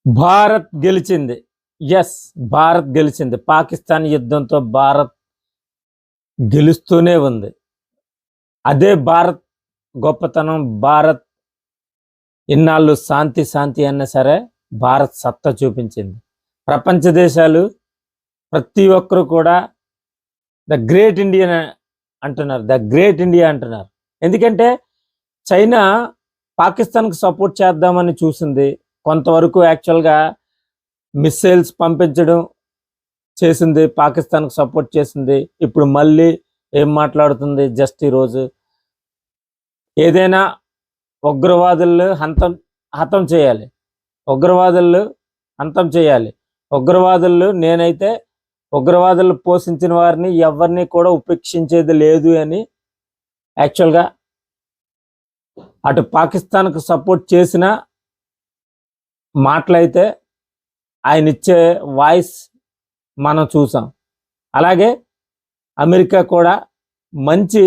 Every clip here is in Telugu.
భారత్ గెలిచింది. యెస్, భారత్ గెలిచింది. పాకిస్తాన్ యుద్ధంతో భారత్ గెలుస్తూనే ఉంది. అదే భారత్ గొప్పతనం. భారత్ ఇన్నాళ్ళు శాంతి శాంతి అన్నా సరే భారత్ సత్తా చూపించింది. ప్రపంచ దేశాలు ప్రతి ఒక్కరు కూడా ద గ్రేట్ ఇండియన్ అంటున్నారు, ద గ్రేట్ ఇండియా అంటున్నారు. ఎందుకంటే చైనా పాకిస్తాన్కి సపోర్ట్ చేద్దామని చూసింది. కొంతవరకు యాక్చువల్గా మిస్సైల్స్ పంపించడం చేసింది, పాకిస్తాన్కి సపోర్ట్ చేసింది. ఇప్పుడు మళ్ళీ ఏం మాట్లాడుతుంది? జస్ట్ ఈరోజు ఏదైనా ఉగ్రవాదులు హతం చేయాలి, ఉగ్రవాదులు అంతం చేయాలి. నేనైతే ఉగ్రవాదులు పోషించిన వారిని ఎవరిని కూడా ఉపేక్షించేది లేదు అని యాక్చువల్గా అటు పాకిస్తాన్కు సపోర్ట్ చేసిన మాటలైతే ఆయన ఇచ్చే వాయిస్ మనం చూసాం. అలాగే అమెరికా కూడా మంచి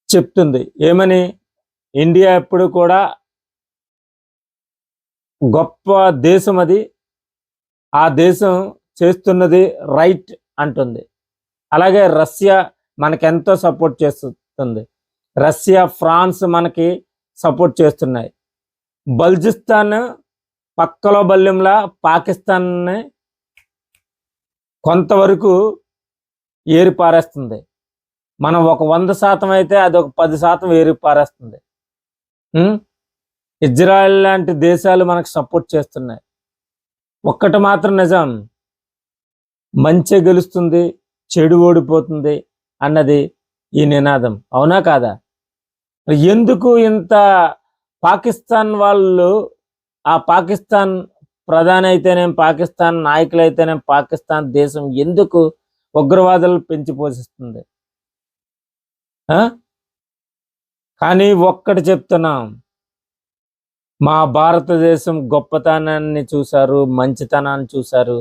చెప్తుంది. ఏమని? ఇండియా ఎప్పుడు కూడా గొప్ప దేశం, అది ఆ దేశం చేస్తున్నది రైట్ అంటుంది. అలాగే రష్యా మనకెంతో సపోర్ట్ చేస్తుంది. రష్యా, ఫ్రాన్స్ మనకి సపోర్ట్ చేస్తున్నాయి. బల్జిస్తాన్ పక్కలో బల్యంలా పాకిస్తాన్ని కొంతవరకు ఏరి పారేస్తుంది. మనం ఒక 100% అయితే అది ఒక 10% ఏరి పారేస్తుంది. ఇజ్రాయెల్ లాంటి దేశాలు మనకు సపోర్ట్ చేస్తున్నాయి. ఒక్కటి మాత్రం నిజం, మంచి గెలుస్తుంది, చెడు ఓడిపోతుంది అన్నది ఈ నినాదం. అవునా కాదా? ఎందుకు ఇంత పాకిస్తాన్ వాళ్ళు, ఆ పాకిస్తాన్ ప్రధాని అయితేనేం, పాకిస్తాన్ నాయకులు అయితేనేం, పాకిస్తాన్ దేశం ఎందుకు ఉగ్రవాదులు పెంచి పోషిస్తుంది? కానీ ఒక్కటి చెప్తున్నాం, మా భారతదేశం గొప్పతనాన్ని చూశారు, మంచితనాన్ని చూశారు,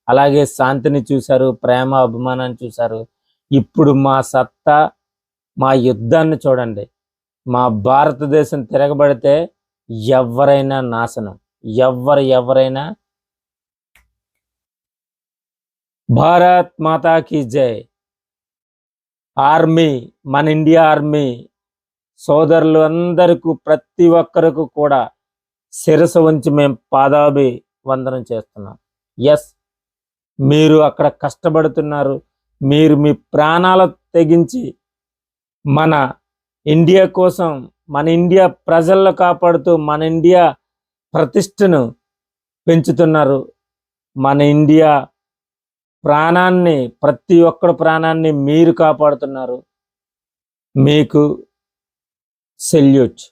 అలాగే శాంతిని చూశారు, ప్రేమ అభిమానాన్ని చూశారు. ఇప్పుడు మా సత్తా, మా యుద్ధాన్ని చూడండి. మా భారతదేశం తిరగబడితే ఎవరైనా నాశనం, ఎవరైనా. భారత్ మాతా కీ జై. ఆర్మీ, మన ఇండియా ఆర్మీ సోదరులు అందరికీ, ప్రతి ఒక్కరికి కూడా శిరస్సు ఉంచి మేము పాదాభి వందనం చేస్తున్నాం. ఎస్, మీరు అక్కడ కష్టపడుతున్నారు, మీరు మీ ప్రాణాలు తెగించి మన ఇండియా కోసం, మన ఇండియా ప్రజలను కాపాడుతూ మన ఇండియా ప్రతిష్టను పెంచుతున్నారు. మన ఇండియా ప్రాణాన్ని, ప్రతి ఒక్కరి ప్రాణాన్ని మీరు కాపాడుతున్నారు. మీకు సెల్యూట్.